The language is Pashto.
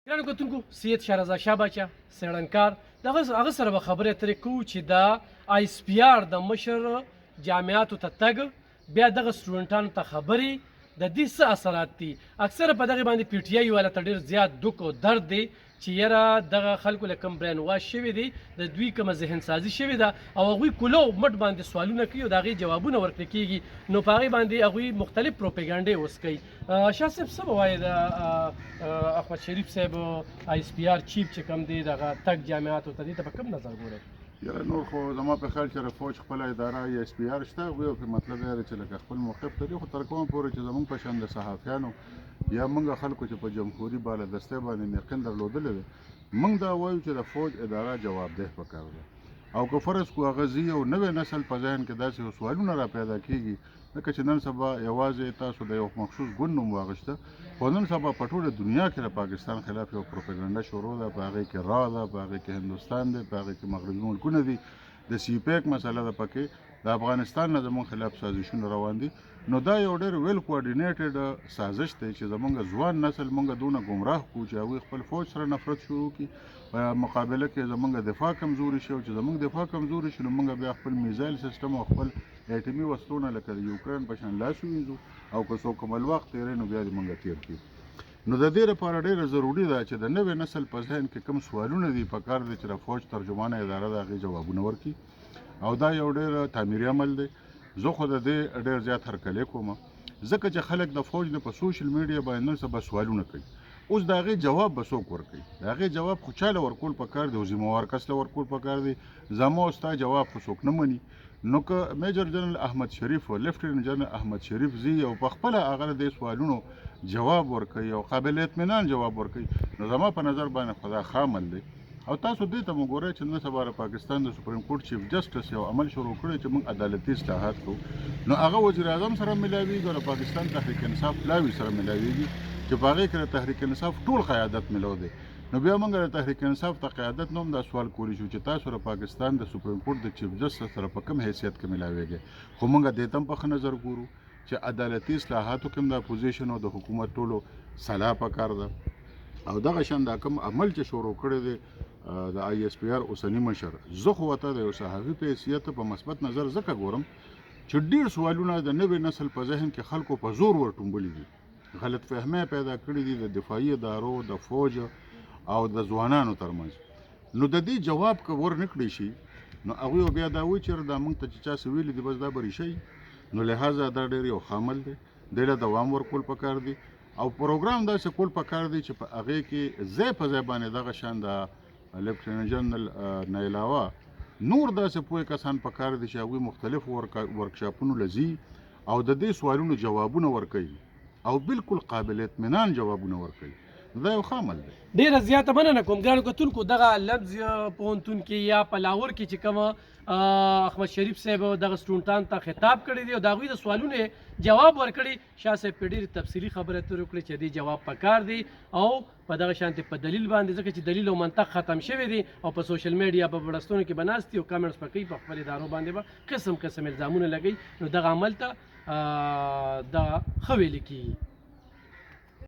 ګرانو کتونکو سید شهرزاد شاه باچا څېړنکار د هغه سره به خبرې اترې کوو چې دا آیس پی آر د مشر جامعاتو ته تګ بیا دغه سټوډنټانو ته خبرې د دې څه اثرات دي. اکثره په دغې باندې پی ټي آی والا ته ډېر زیات دوک او درد دی چې یاره دغه خلکو له کوم برین واش شوي دي د دوی کومه ذهن سازي شوې ده او هغوی کولو مټ باندې سوالونه کوي او د هغې جوابونه ورکړل کېږي نو په هغې باندې هغوی مختلف پروپیګنډې اوس کوي. شاه صاحب څه به وایې د احمد شریف صاحب آیس پی آر چیف چې کوم دی دغه تګ جامعاتو ته دې ته په کوم نظر ګورئ؟ یاره نور خو زما په خیال چې فوج خپله اداره ایس پی آر شته هغوی په مطلب دی چې لکه خپل موقف لري خو تر کومه پورې چې زموږ په شان د صحافیانو یا موږ خلکو چې په جمهوري بالادستۍ باندې یقین درلودلی دی موږ دا وایو چې د فوج اداره جوابدeh پکار ده او که فرض کو هغه ځي او نوی نسل په ذهن کې داسې سوالونه را پیدا کېږي لکه چې نن سبا یوازې تاسو د یو مخصوص ګوند نوم واخیسته خو نن سبا په ټوله دنیا کې د پاکستان خلاف یو پروپاګنډه شروع ده په هغې کې را ده په هغې کې هندوستان دی په هغې کې مغربي ملکونه دي د سی پیک مسله ده پکې د افغانستان نه زموږ خلاف سازشونه روان دي نو دا یو ډېر ویل کوارډینیټډ سازش دی چې زموږ ځوان نسل موږ دونه ګمراه کړو چې هغوی خپل فوج سره نفرت شروع کړي په مقابله کې زموږ دفاع کمزوري شي او چې زموږ دفاع کمزوري شي نو موږ بیا خپل میزایل سیسټم او خپل ایټمي وسلونه لکه د یوکرین په شان لاس ووینځو او که څوک کمل وخت تېروي نو بیا دې موږ تېر کړي. نو د دې لپاره ډېره ضروري ده چې د نوې نسل په ذهن کې کوم سوالونه دي پکار دی چې د فوج ترجمانه اداره د هغې جوابونه ورکړي او دا یو ډېر تعمیري عمل دی. زه خو د دې ډېر زیات هرکلی کوم ځکه چې خلک د فوج نه په سوشل میډیا باندې نن سبا سوالونه کوي اوس د هغې جواب به څوک ورکوي د هغې جواب خو چا له ورکول پکار دی او ذمهوار کس له ورکول پکار دی زما او ستا جواب خو څوک نه مني نو که میجر جنرال احمد شریف او لیفټننټ جنرال احمد شریف زی او په خپله هغه د سوالونو جواب ورکوي او قابل اطمینان جواب ورکوي نو زما په نظر باندې خو دا ښه عمل دی او تاسو دې ته مو ګورئ چې نن سبا د پاکستان د سپریم کورټ چیف جسټس یو عمل شروع کړی چې موږ عدالتي اصلاحات کوو نو هغه وزیر اعظم سره ملاویږي او د پاکستان تحریک انصاف پلاوي سره ملاویږي چې په هغې کې د تحریک انصاف ټول قیادت ملو دی نو بیا موږ د تحریک انصاف ته قیادت نوم دا سوال کولی شو چې تاسو د پاکستان د سپریم کورټ د چیف جسټس سره په کوم حیثیت کې ملاویږئ خو موږ دې ته هم په ښه نظر ګورو چې عدالتي اصلاحاتو کې هم د اپوزیشن او د حکومت ټولو سلا پکار ده او دغه شان دا کوم عمل چې شروع کړی دی د آی ایس پی آر اوسني مشر زه خو ورته د یو صحافي په حیثیت په مثبت نظر ځکه ګورم چې ډېر سوالونه د نوې نسل په ذهن کې خلکو په زور ورټومبلي دي غلط فهمۍ پیدا کړي دي د دفاعي ادارو د فوج او د ځوانانو ترمنځ نو د دې جواب که ور نه کړی شي نو هغوی بیا دا وایي چې دا موږ ته چې چا څه ویلي دي بس دا به ریښه نو لهذا دا ډېر یو ښه عمل دی دې له دوام ورکول پکار دی او پروګرام داسې کول پکار دی چې په هغې کې ځای په ځای باندې دغه شان د لیفټننټ جنرال نه علاوه نور داسې پوه کسان پکار دي چې هغوی مختلفو ورکشاپونو له ځي او د دې سوالونو جوابونه ورکوي او بالکل قابل اطمینان جوابونه ورکوي دا یو ښه عمل دی. ډېره زیاته مننه کوم ګرانو کتونکو دغه لفظ پوهنتون کې یا په لاهور کې چې کومه احمد شریف صاحب دغه سټوډنټانو ته خطاب کړی دی او د هغوی د سوالونو جواب ورکړي شاه صاحب په ډېرې تفصیلي خبرې اترې وکړې چې دې جواب پکار دی او په دغه شانتې په دلیل باندې ځکه چې دلیل او منطق ختم شوی دی او په سوشل میډیا په بړستونو کې به ناست دي او کامنټس به کوي په خپل ادارو باندې به قسم قسم الزامونه لګوي نو دغه عمل ته دا ښه ویلې کېږي.